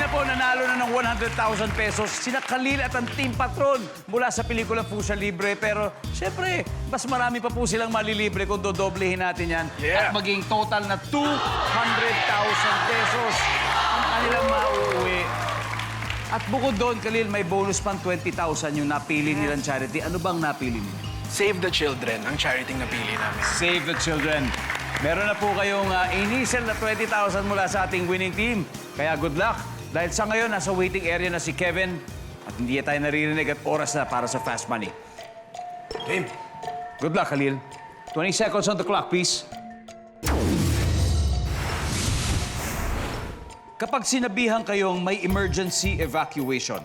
Kanina po, nanalo na ng 100,000 pesos sina Khalil at ang Team Patron mula sa pelikula Pusya Libre. Pero, syempre, mas marami pa po silang malilibre kung dodoblehin natin yan. Yeah. At maging total na 200,000 pesos ang kanilang mauuwi. At bukod doon, Khalil, may bonus pang 20,000 yung napili nilang charity. Ano bang napili niyo? Save the Children, ang charity na pili namin. Save the Children. Meron na po kayong initial na 20,000 mula sa ating winning team. Kaya good luck. Dahil sa ngayon, nasa waiting area na si Kevin at hindi tayo naririnig at oras na para sa fast money. Game. Good luck, Khalil. 20 seconds on the clock, please. Kapag sinabihan kayong may emergency evacuation,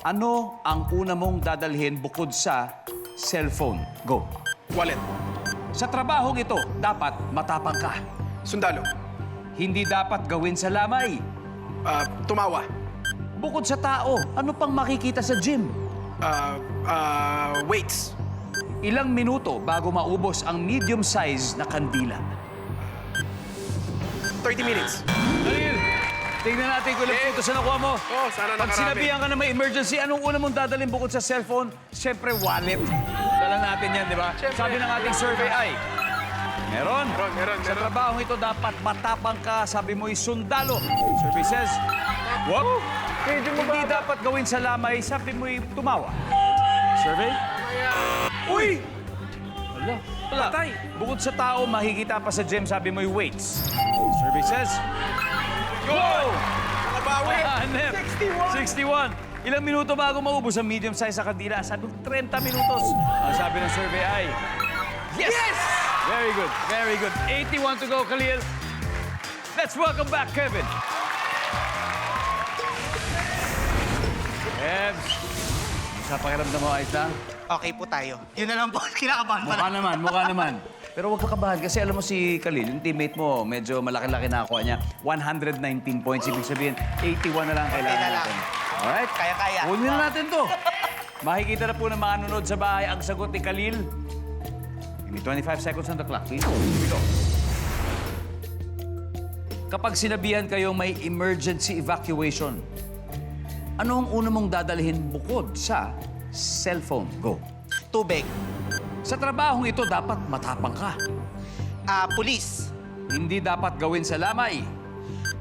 ano ang una mong dadalhin bukod sa cellphone? Go. Wallet. Sa trabahong ito, dapat matapang ka. Sundalo. Hindi dapat gawin sa lamay. Tumawa. Bukod sa tao, ano pang makikita sa gym? Weights. Ilang minuto bago maubos ang medium size na kandila. 30 minutes. Khalil, tingnan natin kung ilang puntos na nakuha mo. Oh, sana Pag nakarami. sinabihan ka na may emergency, anong una mong dadalhin bukod sa cellphone? Siyempre, wallet. Dala natin yan, di ba? Siyempre. Sabi ng ating survey ay, meron. Meron. Sa trabahong ito, dapat matapang ka. Sabi mo'y sundalo. Survey says, wag. Hindi dapat gawin sa lamay. Sabi mo'y tumawa. Survey? Uy! Wala. Patay. Bukod sa tao, makikita pa sa gym. Sabi mo'y weights. Survey says, go! Nakabawi. 61. Ilang minuto bago maubos ang medium size sa kandila? Sabi ko, 30 minutos. Ang sabi ng survey ay, yes! Very good, very good. 81 to go, Khalil. Let's welcome back, Kevin. Kevs, sa pakiramdam mo, ayos na? Okay po tayo. Yun na lang po. Kinakabahan pa Mukha naman. Pero huwag ka kabahan kasi alam mo si Khalil, yung teammate mo, medyo malaki-laki na ako niya. 119 points, ibig sabihin, 81 na lang kailangan na lang. natin. Alright? Kaya-kaya. Kunin na natin to. Makikita na po ng mga nanonood sa bahay ang sagot ni Khalil. Give me 25 seconds on the clock, please. Here we go. Kapag sinabihan kayong may emergency evacuation, ano ang una mong dadalhin bukod sa cellphone? Go. Tubig. Sa trabahong ito, dapat matapang ka. Pulis. Hindi dapat gawin sa lamay.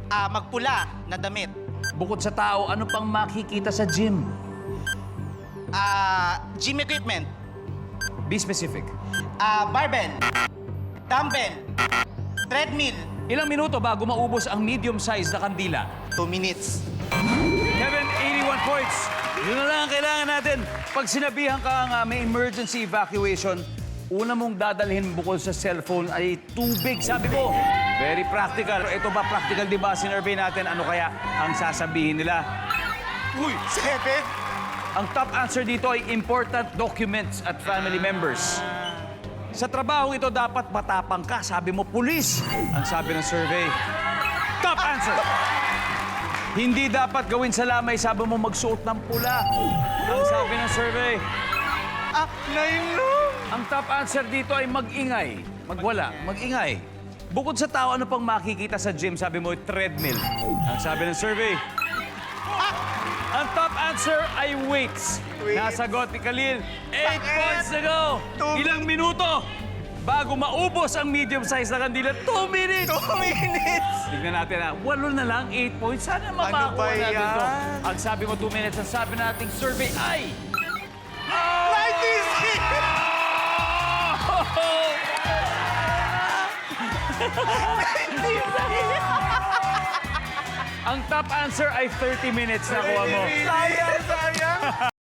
Magpula na damit. Bukod sa tao, ano pang makikita sa gym? Gym equipment. Be specific. Barbell. Dumbbell. Treadmill. Ilang minuto bago maubos ang medium size na kandila? 2 minutes. Kevin, 81 points. Yun na lang ang kailangan natin. Pag sinabihan ka nga may emergency evacuation, una mong dadalhin bukod sa cellphone ay tubig. Sabi mo, very practical. Ito ba practical, di ba? Sinurvey natin, ano kaya ang sasabihin nila? Uy, 7. Ang top answer dito ay important documents at family members. Sa trabaho ito, dapat matapang ka. Sabi mo, pulis. Ang sabi ng survey. Top answer! Hindi dapat gawin sa lamay. Sabi mo, magsuot ng pula. Ang sabi ng survey. 9 lang. Ang top answer dito ay mag-ingay. Magwala. Mag-ingay. Bukod sa tao, ano pang makikita sa gym? Sabi mo, treadmill. Ang sabi ng survey. Ang top answer ay weights. Nasagot ni Khalil. 8 points to go. Ilang minuto bago maubos ang medium size na kandila? 2 minutes. 2 minutes. Tignan natin na. 8 na lang, 8 points. Sana ba mapakuha natin to. yan? Ang sabi mo 2 minutes, ang sabi nating survey ay... 96. Ang top answer ay 30 minutes na kuha mo. Sayang.